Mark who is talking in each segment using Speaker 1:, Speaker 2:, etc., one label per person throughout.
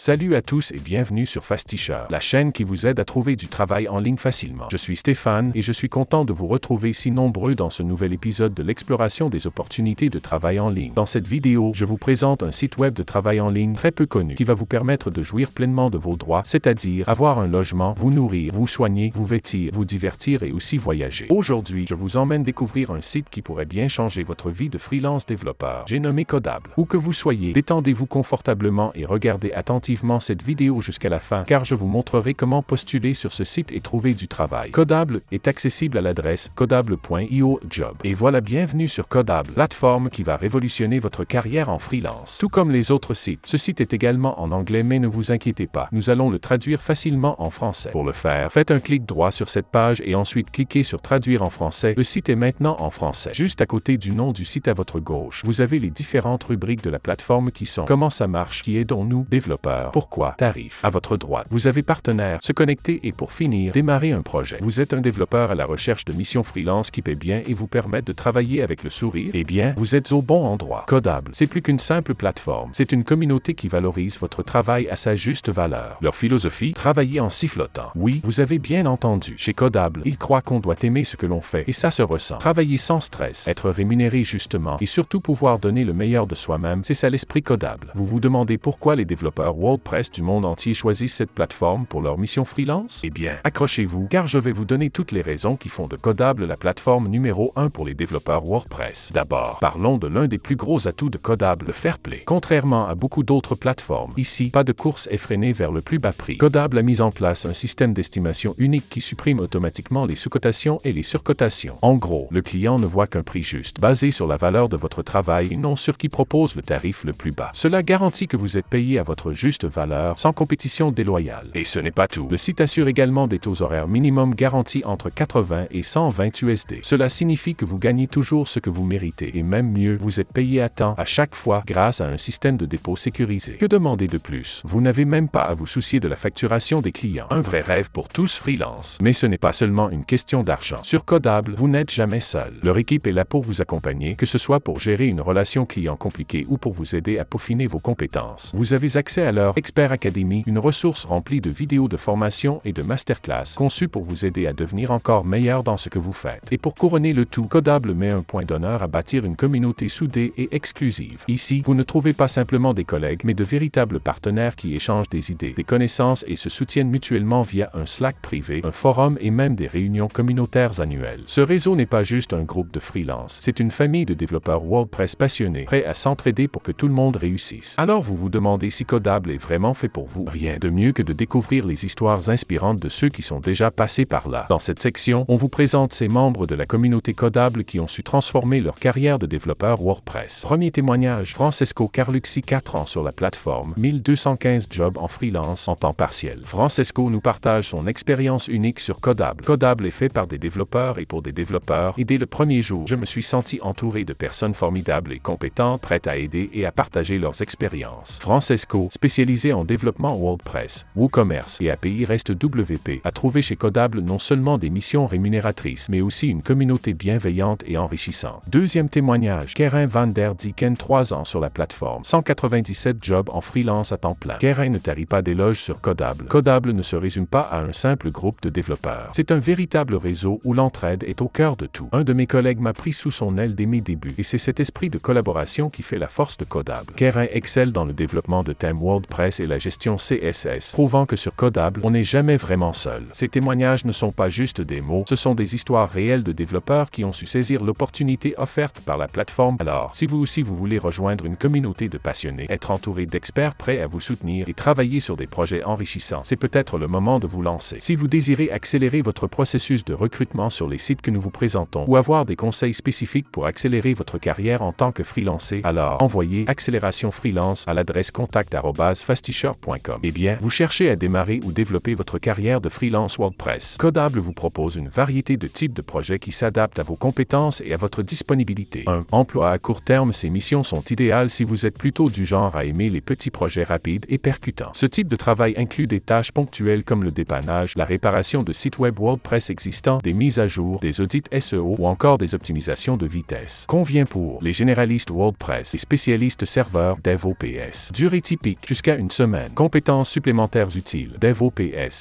Speaker 1: Salut à tous et bienvenue sur Fastisher, la chaîne qui vous aide à trouver du travail en ligne facilement. Je suis Stéphane et je suis content de vous retrouver si nombreux dans ce nouvel épisode de l'exploration des opportunités de travail en ligne. Dans cette vidéo, je vous présente un site web de travail en ligne très peu connu qui va vous permettre de jouir pleinement de vos droits, c'est-à-dire avoir un logement, vous nourrir, vous soigner, vous vêtir, vous divertir et aussi voyager. Aujourd'hui, je vous emmène découvrir un site qui pourrait bien changer votre vie de freelance développeur. J'ai nommé Codable. Où que vous soyez, détendez-vous confortablement et regardez attentivement cette vidéo jusqu'à la fin car je vous montrerai comment postuler sur ce site et trouver du travail. Codable est accessible à l'adresse codable.io/job. Et voilà, bienvenue sur Codable, plateforme qui va révolutionner votre carrière en freelance. Tout comme les autres sites, ce site est également en anglais mais ne vous inquiétez pas, nous allons le traduire facilement en français. Pour le faire, faites un clic droit sur cette page et ensuite cliquez sur Traduire en français. Le site est maintenant en français. Juste à côté du nom du site à votre gauche, vous avez les différentes rubriques de la plateforme qui sont Comment ça marche, Qui aidons-nous, Développeurs, Pourquoi, Tarifs. À votre droite, vous avez Partenaires, Se connecter et pour finir, Démarrer un projet. Vous êtes un développeur à la recherche de missions freelance qui paient bien et vous permettent de travailler avec le sourire? Eh bien, vous êtes au bon endroit. Codable, c'est plus qu'une simple plateforme. C'est une communauté qui valorise votre travail à sa juste valeur. Leur philosophie, travailler en sifflotant. Oui, vous avez bien entendu. Chez Codable, ils croient qu'on doit aimer ce que l'on fait et ça se ressent. Travailler sans stress, être rémunéré justement et surtout pouvoir donner le meilleur de soi-même, c'est ça l'esprit Codable. Vous vous demandez pourquoi les développeurs WordPress du monde entier choisissent cette plateforme pour leur mission freelance? Eh bien, accrochez-vous car je vais vous donner toutes les raisons qui font de Codable la plateforme numéro 1 pour les développeurs WordPress. D'abord, parlons de l'un des plus gros atouts de Codable, le fair play. Contrairement à beaucoup d'autres plateformes, ici, pas de course effrénée vers le plus bas prix. Codable a mis en place un système d'estimation unique qui supprime automatiquement les sous-cotations et les surcotations. En gros, le client ne voit qu'un prix juste, basé sur la valeur de votre travail et non sur qui propose le tarif le plus bas. Cela garantit que vous êtes payé à votre juste valeur, sans compétition déloyale. Et ce n'est pas tout. Le site assure également des taux horaires minimum garantis entre 80 et 120 USD. Cela signifie que vous gagnez toujours ce que vous méritez et même mieux, vous êtes payé à temps à chaque fois grâce à un système de dépôt sécurisé. Que demander de plus? Vous n'avez même pas à vous soucier de la facturation des clients. Un vrai rêve pour tous freelance. Mais ce n'est pas seulement une question d'argent. Sur Codable, vous n'êtes jamais seul. Leur équipe est là pour vous accompagner, que ce soit pour gérer une relation client compliquée ou pour vous aider à peaufiner vos compétences. Vous avez accès à leur Expert Academy, une ressource remplie de vidéos de formation et de masterclass conçues pour vous aider à devenir encore meilleur dans ce que vous faites. Et pour couronner le tout, Codable met un point d'honneur à bâtir une communauté soudée et exclusive. Ici, vous ne trouvez pas simplement des collègues, mais de véritables partenaires qui échangent des idées, des connaissances et se soutiennent mutuellement via un Slack privé, un forum et même des réunions communautaires annuelles. Ce réseau n'est pas juste un groupe de freelance, c'est une famille de développeurs WordPress passionnés, prêts à s'entraider pour que tout le monde réussisse. Alors vous vous demandez si Codable est vraiment fait pour vous? Rien de mieux que de découvrir les histoires inspirantes de ceux qui sont déjà passés par là. Dans cette section, on vous présente ces membres de la communauté Codable qui ont su transformer leur carrière de développeur WordPress. Premier témoignage, Francesco Carlucci, 4 ans sur la plateforme, 1215 jobs en freelance en temps partiel. Francesco nous partage son expérience unique sur Codable. Codable est fait par des développeurs et pour des développeurs, et dès le premier jour, je me suis senti entouré de personnes formidables et compétentes, prêtes à aider et à partager leurs expériences. Francesco, spécialisé en développement WordPress, WooCommerce et API REST WP, a trouvé chez Codable non seulement des missions rémunératrices, mais aussi une communauté bienveillante et enrichissante. Deuxième témoignage, Keren van der Dieken, 3 ans sur la plateforme, 197 jobs en freelance à temps plein. Keren ne tarit pas d'éloges sur Codable. Codable ne se résume pas à un simple groupe de développeurs. C'est un véritable réseau où l'entraide est au cœur de tout. Un de mes collègues m'a pris sous son aile dès mes débuts, et c'est cet esprit de collaboration qui fait la force de Codable. Keren excelle dans le développement de thèmes WordPress et la gestion CSS, prouvant que sur Codable, on n'est jamais vraiment seul. Ces témoignages ne sont pas juste des mots, ce sont des histoires réelles de développeurs qui ont su saisir l'opportunité offerte par la plateforme. Alors, si vous aussi vous voulez rejoindre une communauté de passionnés, être entouré d'experts prêts à vous soutenir et travailler sur des projets enrichissants, c'est peut-être le moment de vous lancer. Si vous désirez accélérer votre processus de recrutement sur les sites que nous vous présentons ou avoir des conseils spécifiques pour accélérer votre carrière en tant que freelancé, alors envoyez Accélération Freelance à l'adresse contact@fastisher.com. Eh bien, vous cherchez à démarrer ou développer votre carrière de freelance WordPress. Codable vous propose une variété de types de projets qui s'adaptent à vos compétences et à votre disponibilité. 1. Emploi à court terme. Ces missions sont idéales si vous êtes plutôt du genre à aimer les petits projets rapides et percutants. Ce type de travail inclut des tâches ponctuelles comme le dépannage, la réparation de sites web WordPress existants, des mises à jour, des audits SEO ou encore des optimisations de vitesse. Convient pour les généralistes WordPress et spécialistes serveurs DevOps. Durée typique, jusqu'à jusqu'à une semaine. Compétences supplémentaires utiles. DevOps,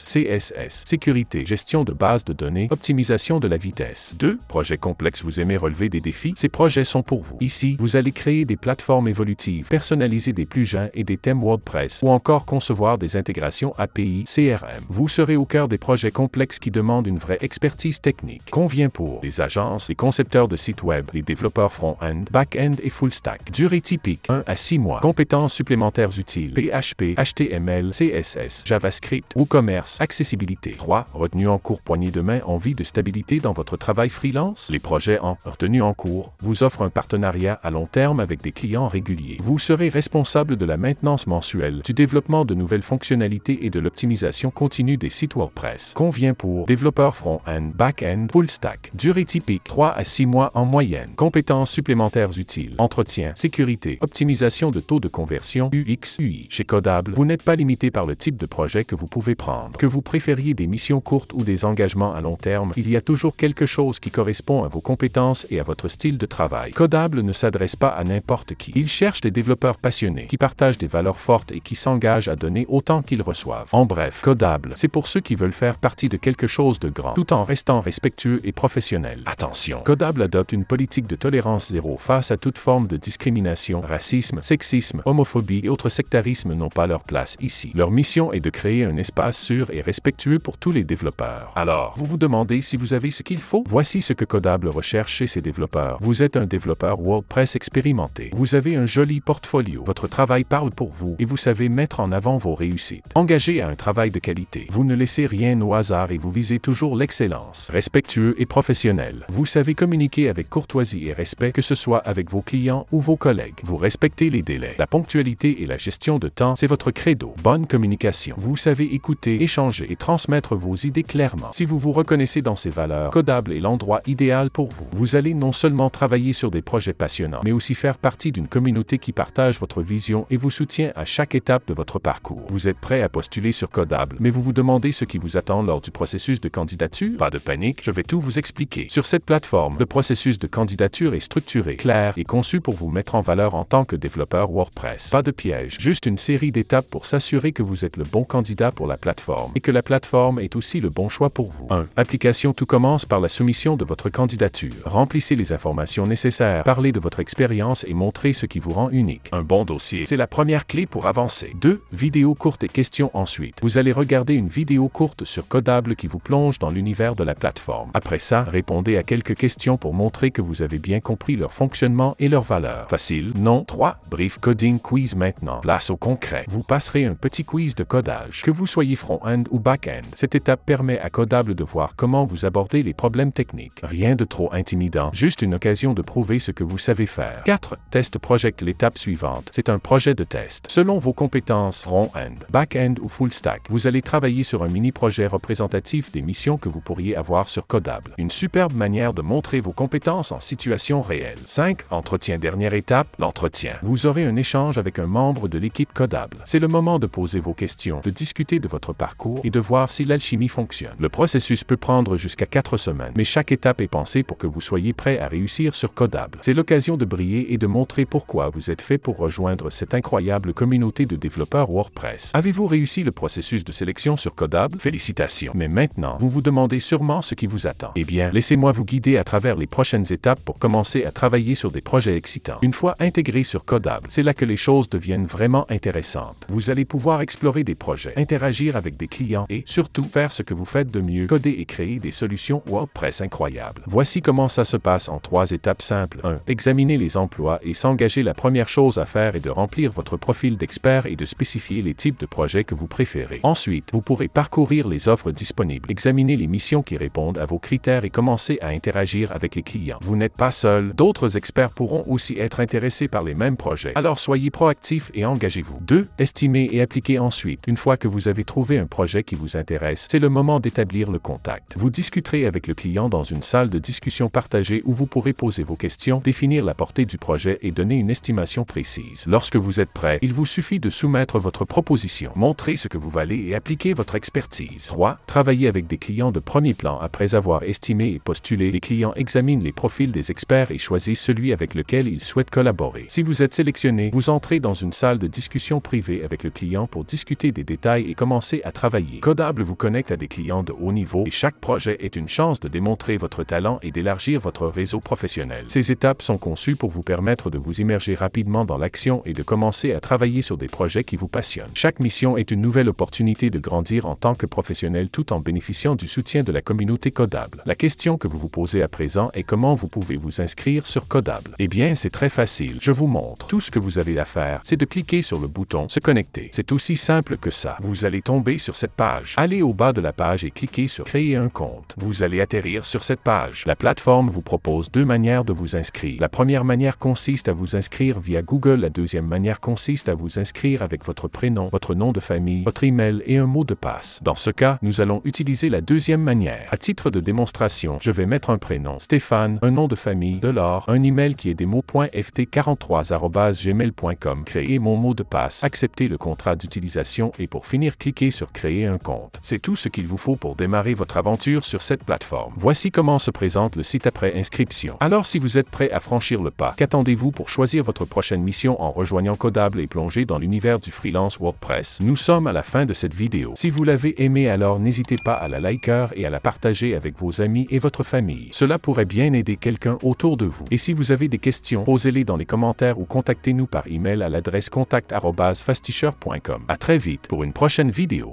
Speaker 1: CSS, sécurité, gestion de bases de données, optimisation de la vitesse. 2. Projets complexes. Vous aimez relever des défis? Ces projets sont pour vous. Ici, vous allez créer des plateformes évolutives, personnaliser des plugins et des thèmes WordPress, ou encore concevoir des intégrations API, CRM. Vous serez au cœur des projets complexes qui demandent une vraie expertise technique. Convient pour les agences, les concepteurs de sites web, les développeurs front-end, back-end et full-stack. Durée typique, 1 à 6 mois. Compétences supplémentaires utiles. PHP, HTML, CSS, JavaScript, WooCommerce, accessibilité. 3. Retenue en cours. Poignée de main. Envie de stabilité dans votre travail freelance? Les projets en retenue en cours vous offrent un partenariat à long terme avec des clients réguliers. Vous serez responsable de la maintenance mensuelle, du développement de nouvelles fonctionnalités et de l'optimisation continue des sites WordPress. Convient pour développeurs front-end, back-end, full-stack. Durée typique, 3 à 6 mois en moyenne. Compétences supplémentaires utiles. Entretien, sécurité, optimisation de taux de conversion, UX, UI. Chez Codable, vous n'êtes pas limité par le type de projet que vous pouvez prendre. Que vous préfériez des missions courtes ou des engagements à long terme, il y a toujours quelque chose qui correspond à vos compétences et à votre style de travail. Codable ne s'adresse pas à n'importe qui. Il cherche des développeurs passionnés, qui partagent des valeurs fortes et qui s'engagent à donner autant qu'ils reçoivent. En bref, Codable, c'est pour ceux qui veulent faire partie de quelque chose de grand, tout en restant respectueux et professionnel. Attention, Codable adopte une politique de tolérance zéro face à toute forme de discrimination, racisme, sexisme, homophobie et autres sectarismes n'ont pas leur place ici. Leur mission est de créer un espace sûr et respectueux pour tous les développeurs. Alors, vous vous demandez si vous avez ce qu'il faut? Voici ce que Codable recherche chez ses développeurs. Vous êtes un développeur WordPress expérimenté. Vous avez un joli portfolio. Votre travail parle pour vous et vous savez mettre en avant vos réussites. Engagé à un travail de qualité. Vous ne laissez rien au hasard et vous visez toujours l'excellence. Respectueux et professionnel. Vous savez communiquer avec courtoisie et respect, que ce soit avec vos clients ou vos collègues. Vous respectez les délais. La ponctualité et la gestion de temps, c'est votre credo. Bonne communication. Vous savez écouter, échanger et transmettre vos idées clairement. Si vous vous reconnaissez dans ces valeurs, Codable est l'endroit idéal pour vous. Vous allez non seulement travailler sur des projets passionnants, mais aussi faire partie d'une communauté qui partage votre vision et vous soutient à chaque étape de votre parcours. Vous êtes prêt à postuler sur Codable, mais vous vous demandez ce qui vous attend lors du processus de candidature? Pas de panique, je vais tout vous expliquer. Sur cette plateforme, le processus de candidature est structuré, clair et conçu pour vous mettre en valeur en tant que développeur WordPress. Pas de piège, juste une série d'étapes pour s'assurer que vous êtes le bon candidat pour la plateforme et que la plateforme est aussi le bon choix pour vous. 1. Application. Tout commence par la soumission de votre candidature. Remplissez les informations nécessaires, parlez de votre expérience et montrez ce qui vous rend unique. Un bon dossier, c'est la première clé pour avancer. 2. Vidéo courte et questions ensuite. Vous allez regarder une vidéo courte sur Codable qui vous plonge dans l'univers de la plateforme. Après ça, répondez à quelques questions pour montrer que vous avez bien compris leur fonctionnement et leurs valeurs. Facile, non? 3. Brief coding quiz maintenant. Place au concret. Vous passerez un petit quiz de codage. Que vous soyez front-end ou back-end, cette étape permet à Codable de voir comment vous abordez les problèmes techniques. Rien de trop intimidant, juste une occasion de prouver ce que vous savez faire. 4. Test project. L'étape suivante, c'est un projet de test. Selon vos compétences front-end, back-end ou full-stack, vous allez travailler sur un mini-projet représentatif des missions que vous pourriez avoir sur Codable. Une superbe manière de montrer vos compétences en situation réelle. 5. Entretien. Dernière étape, l'entretien. Vous aurez un échange avec un membre de l'équipe Codable. C'est le moment de poser vos questions, de discuter de votre parcours et de voir si l'alchimie fonctionne. Le processus peut prendre jusqu'à 4 semaines, mais chaque étape est pensée pour que vous soyez prêt à réussir sur Codable. C'est l'occasion de briller et de montrer pourquoi vous êtes fait pour rejoindre cette incroyable communauté de développeurs WordPress. Avez-vous réussi le processus de sélection sur Codable? Félicitations! Mais maintenant, vous vous demandez sûrement ce qui vous attend. Eh bien, laissez-moi vous guider à travers les prochaines étapes pour commencer à travailler sur des projets excitants. Une fois intégré sur Codable, c'est là que les choses deviennent vraiment intéressantes. Vous allez pouvoir explorer des projets, interagir avec des clients et, surtout, faire ce que vous faites de mieux, coder et créer des solutions WordPress incroyables. Voici comment ça se passe en 3 étapes simples. 1. Examiner les emplois et s'engager. La première chose à faire est de remplir votre profil d'expert et de spécifier les types de projets que vous préférez. Ensuite, vous pourrez parcourir les offres disponibles, examiner les missions qui répondent à vos critères et commencer à interagir avec les clients. Vous n'êtes pas seul, d'autres experts pourront aussi être intéressés par les mêmes projets. Alors soyez proactifs et engagez-vous. 2. Estimer et appliquer ensuite. Une fois que vous avez trouvé un projet qui vous intéresse, c'est le moment d'établir le contact. Vous discuterez avec le client dans une salle de discussion partagée où vous pourrez poser vos questions, définir la portée du projet et donner une estimation précise. Lorsque vous êtes prêt, il vous suffit de soumettre votre proposition, montrer ce que vous valez et appliquer votre expertise. 3. Travailler avec des clients de premier plan. Après avoir estimé et postulé, les clients examinent les profils des experts et choisissent celui avec lequel ils souhaitent collaborer. Si vous êtes sélectionné, vous entrez dans une salle de discussion discussion privée avec le client pour discuter des détails et commencer à travailler. Codable vous connecte à des clients de haut niveau et chaque projet est une chance de démontrer votre talent et d'élargir votre réseau professionnel. Ces étapes sont conçues pour vous permettre de vous immerger rapidement dans l'action et de commencer à travailler sur des projets qui vous passionnent. Chaque mission est une nouvelle opportunité de grandir en tant que professionnel tout en bénéficiant du soutien de la communauté Codable. La question que vous vous posez à présent est comment vous pouvez vous inscrire sur Codable. Eh bien, c'est très facile. Je vous montre. Tout ce que vous avez à faire, c'est de cliquer sur le bouton « Se connecter ». C'est aussi simple que ça. Vous allez tomber sur cette page. Allez au bas de la page et cliquez sur « Créer un compte ». Vous allez atterrir sur cette page. La plateforme vous propose deux manières de vous inscrire. La première manière consiste à vous inscrire via Google. La deuxième manière consiste à vous inscrire avec votre prénom, votre nom de famille, votre email et un mot de passe. Dans ce cas, nous allons utiliser la deuxième manière. À titre de démonstration, je vais mettre un prénom, Stéphane, un nom de famille, $, un email qui est demo.ft43@gmail.com, créer mon mot de passe, accepter le contrat d'utilisation et pour finir, cliquer sur Créer un compte. C'est tout ce qu'il vous faut pour démarrer votre aventure sur cette plateforme. Voici comment se présente le site après inscription. Alors si vous êtes prêt à franchir le pas, qu'attendez-vous pour choisir votre prochaine mission en rejoignant Codable et plonger dans l'univers du freelance WordPress? Nous sommes à la fin de cette vidéo. Si vous l'avez aimé, alors n'hésitez pas à la liker et à la partager avec vos amis et votre famille. Cela pourrait bien aider quelqu'un autour de vous. Et si vous avez des questions, posez-les dans les commentaires ou contactez-nous par email à l'adresse contact@fastisher.com. À très vite pour une prochaine vidéo.